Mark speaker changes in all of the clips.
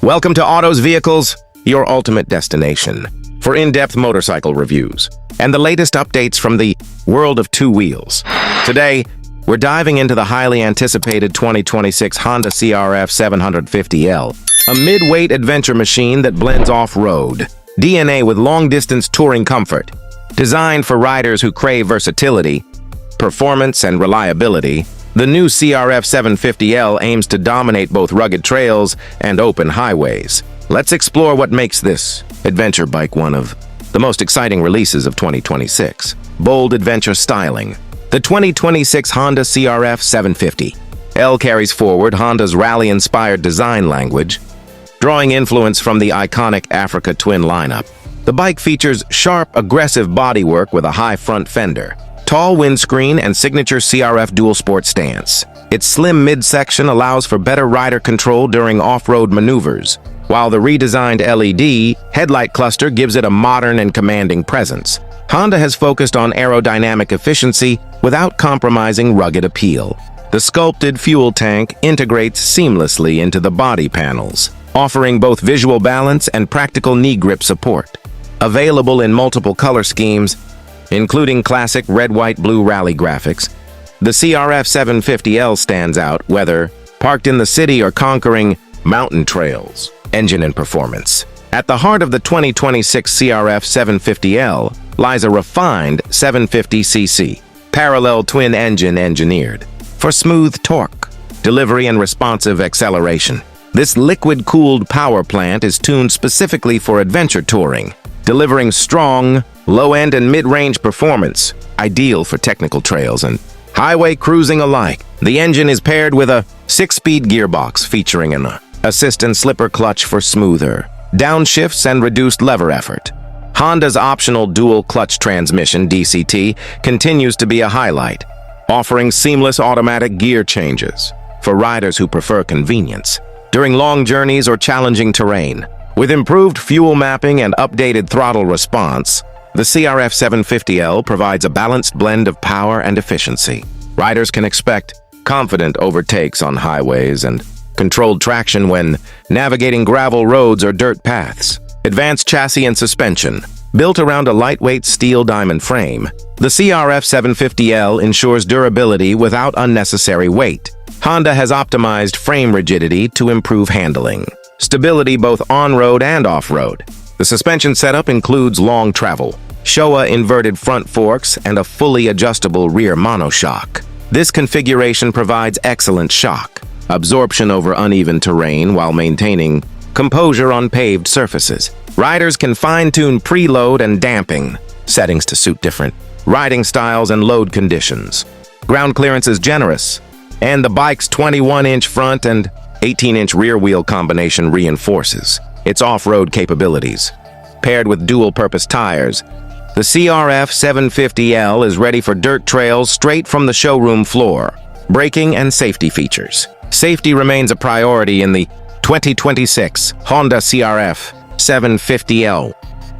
Speaker 1: Welcome to Autos Vehicles, your ultimate destination for in-depth motorcycle reviews and the latest updates from the world of two wheels. Today, we're diving into the highly anticipated 2026 Hunda CRF 750L, a mid-weight adventure machine that blends off-road DNA with long-distance touring comfort. Designed for riders who crave versatility, performance, and reliability, the new CRF 750L aims to dominate both rugged trails and open highways. Let's explore what makes this adventure bike one of the most exciting releases of 2026. Bold adventure styling. The 2026 Hunda CRF 750L carries forward Honda's rally-inspired design language, drawing influence from the iconic Africa Twin lineup. The bike features sharp, aggressive bodywork with a high front fender, tall windscreen, and signature CRF dual sport stance. Its slim midsection allows for better rider control during off-road maneuvers, while the redesigned LED headlight cluster gives it a modern and commanding presence. Honda has focused on aerodynamic efficiency without compromising rugged appeal. The sculpted fuel tank integrates seamlessly into the body panels, offering both visual balance and practical knee grip support. Available in multiple color schemes, including classic red, white, blue rally graphics, the CRF 750L stands out whether parked in the city or conquering mountain trails. Engine and performance. At the heart of the 2026 CRF 750L lies a refined 750cc parallel twin engine engineered for smooth torque, delivery, and responsive acceleration. This liquid-cooled power plant is tuned specifically for adventure touring, delivering strong, low-end and mid-range performance, ideal for technical trails and highway cruising alike. The engine is paired with a 6-speed gearbox featuring an assist and slipper clutch for smoother downshifts and reduced lever effort. Honda's optional dual clutch transmission DCT continues to be a highlight, offering seamless automatic gear changes for riders who prefer convenience during long journeys or challenging terrain. With improved fuel mapping and updated throttle response, the CRF 750L provides a balanced blend of power and efficiency. Riders can expect confident overtakes on highways and controlled traction when navigating gravel roads or dirt paths. Advanced chassis and suspension. Built around a lightweight steel diamond frame, the CRF 750L ensures durability without unnecessary weight. Honda has optimized frame rigidity to improve handling, stability both on-road and off-road. The suspension setup includes long travel, Showa inverted front forks, and a fully adjustable rear monoshock. This configuration provides excellent shock absorption over uneven terrain while maintaining composure on paved surfaces. Riders can fine-tune preload and damping settings to suit different riding styles and load conditions. Ground clearance is generous, and the bike's 21-inch front and 18-inch rear wheel combination reinforces its off-road capabilities. Paired with dual-purpose tires, the CRF 750L is ready for dirt trails straight from the showroom floor. Braking and safety features. Safety remains a priority in the 2026 Hunda CRF 750L.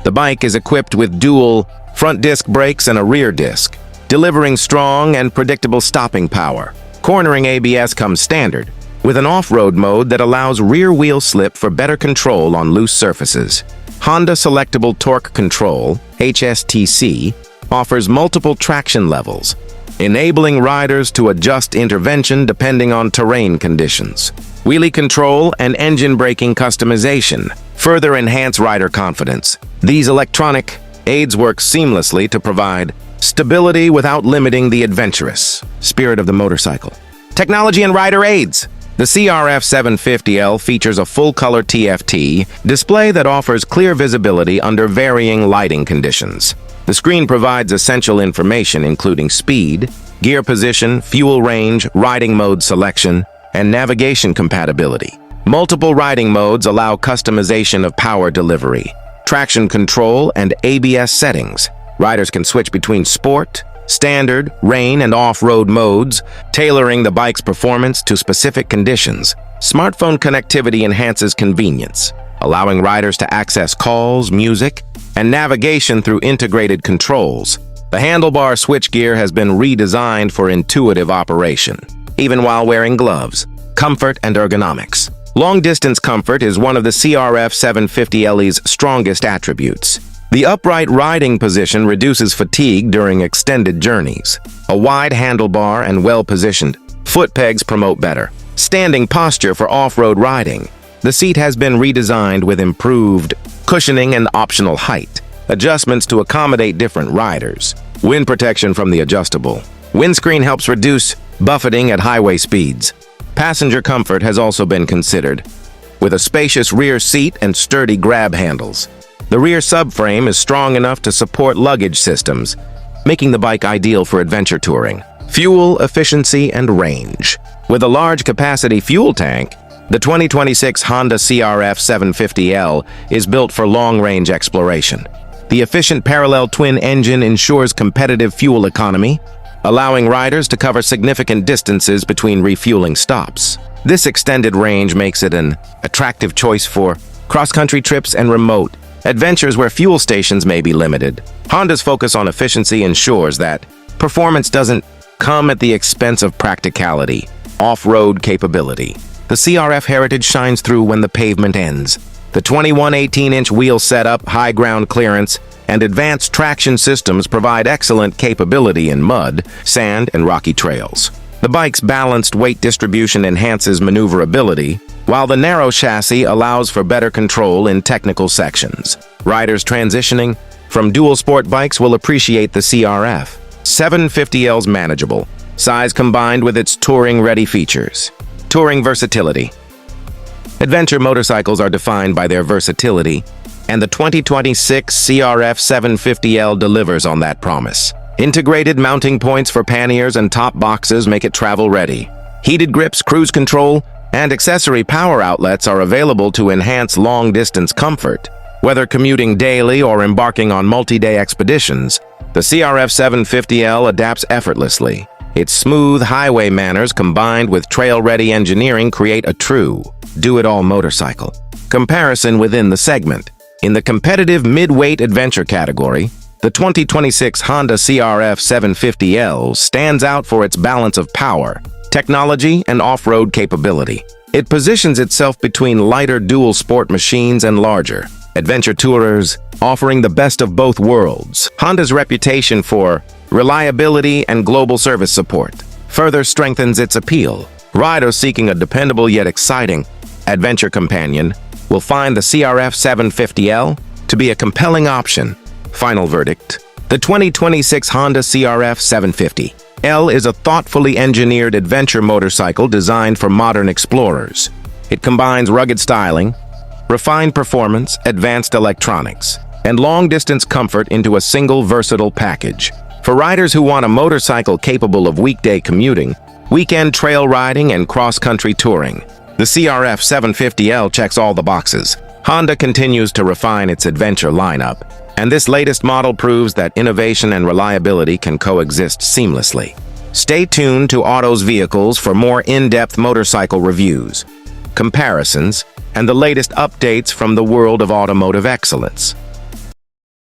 Speaker 1: The bike is equipped with dual front disc brakes and a rear disc, delivering strong and predictable stopping power. Cornering ABS comes standard, with an off-road mode that allows rear wheel slip for better control on loose surfaces. Honda Selectable Torque Control, HSTC, offers multiple traction levels, enabling riders to adjust intervention depending on terrain conditions. Wheelie control and engine braking customization further enhance rider confidence. These electronic aids work seamlessly to provide stability without limiting the adventurous spirit of the motorcycle. Technology and rider aids. The CRF 750L features a full-color TFT display that offers clear visibility under varying lighting conditions. The screen provides essential information including speed, gear position, fuel range, riding mode selection, and navigation compatibility. Multiple riding modes allow customization of power delivery, traction control, and ABS settings. Riders can switch between sport, standard, rain, and off-road modes, tailoring the bike's performance to specific conditions. Smartphone connectivity enhances convenience, allowing riders to access calls, music, and navigation through integrated controls. The handlebar switchgear has been redesigned for intuitive operation, even while wearing gloves. Comfort and ergonomics. Long-distance comfort is one of the CRF 750L's strongest attributes. The upright riding position reduces fatigue during extended journeys. A wide handlebar and well-positioned foot pegs promote better standing posture for off-road riding. The seat has been redesigned with improved cushioning and optional height adjustments to accommodate different riders. Wind protection from the adjustable windscreen helps reduce buffeting at highway speeds. Passenger comfort has also been considered, with a spacious rear seat and sturdy grab handles. The rear subframe is strong enough to support luggage systems, making the bike ideal for adventure touring. Fuel efficiency and range. With a large capacity fuel tank, the 2026 Hunda CRF 750L is built for long-range exploration. The efficient parallel twin engine ensures competitive fuel economy, allowing riders to cover significant distances between refueling stops. This extended range makes it an attractive choice for cross-country trips and remote adventures where fuel stations may be limited. Honda's focus on efficiency ensures that performance doesn't come at the expense of practicality, off-road capability. The CRF heritage shines through when the pavement ends. The 21 18-inch wheel setup, high ground clearance, and advanced traction systems provide excellent capability in mud, sand, and rocky trails. The bike's balanced weight distribution enhances maneuverability, while the narrow chassis allows for better control in technical sections. Riders transitioning from dual sport bikes will appreciate the CRF 750L's manageable size combined with its touring-ready features. Touring versatility. Adventure motorcycles are defined by their versatility, and the 2026 CRF 750L delivers on that promise. Integrated mounting points for panniers and top boxes make it travel-ready. Heated grips, cruise control, and accessory power outlets are available to enhance long-distance comfort. Whether commuting daily or embarking on multi-day expeditions, the CRF 750L adapts effortlessly. Its smooth highway manners combined with trail-ready engineering create a true do-it-all motorcycle. Comparison within the segment. In the competitive mid-weight adventure category, the 2026 Hunda CRF 750L stands out for its balance of power, technology, and off-road capability. It positions itself between lighter dual sport machines and larger adventure tourers, offering the best of both worlds. Honda's reputation for reliability and global service support further strengthens its appeal. Riders seeking a dependable yet exciting adventure companion will find the CRF 750L to be a compelling option. Final verdict. The 2026 Hunda CRF 750L is a thoughtfully engineered adventure motorcycle designed for modern explorers. It combines rugged styling, refined performance, advanced electronics, and long-distance comfort into a single versatile package. For riders who want a motorcycle capable of weekday commuting, weekend trail riding, and cross-country touring, the CRF 750L checks all the boxes. Honda continues to refine its adventure lineup, and this latest model proves that innovation and reliability can coexist seamlessly. Stay tuned to Auto's Vehicles for more in-depth motorcycle reviews, comparisons, and the latest updates from the world of automotive excellence.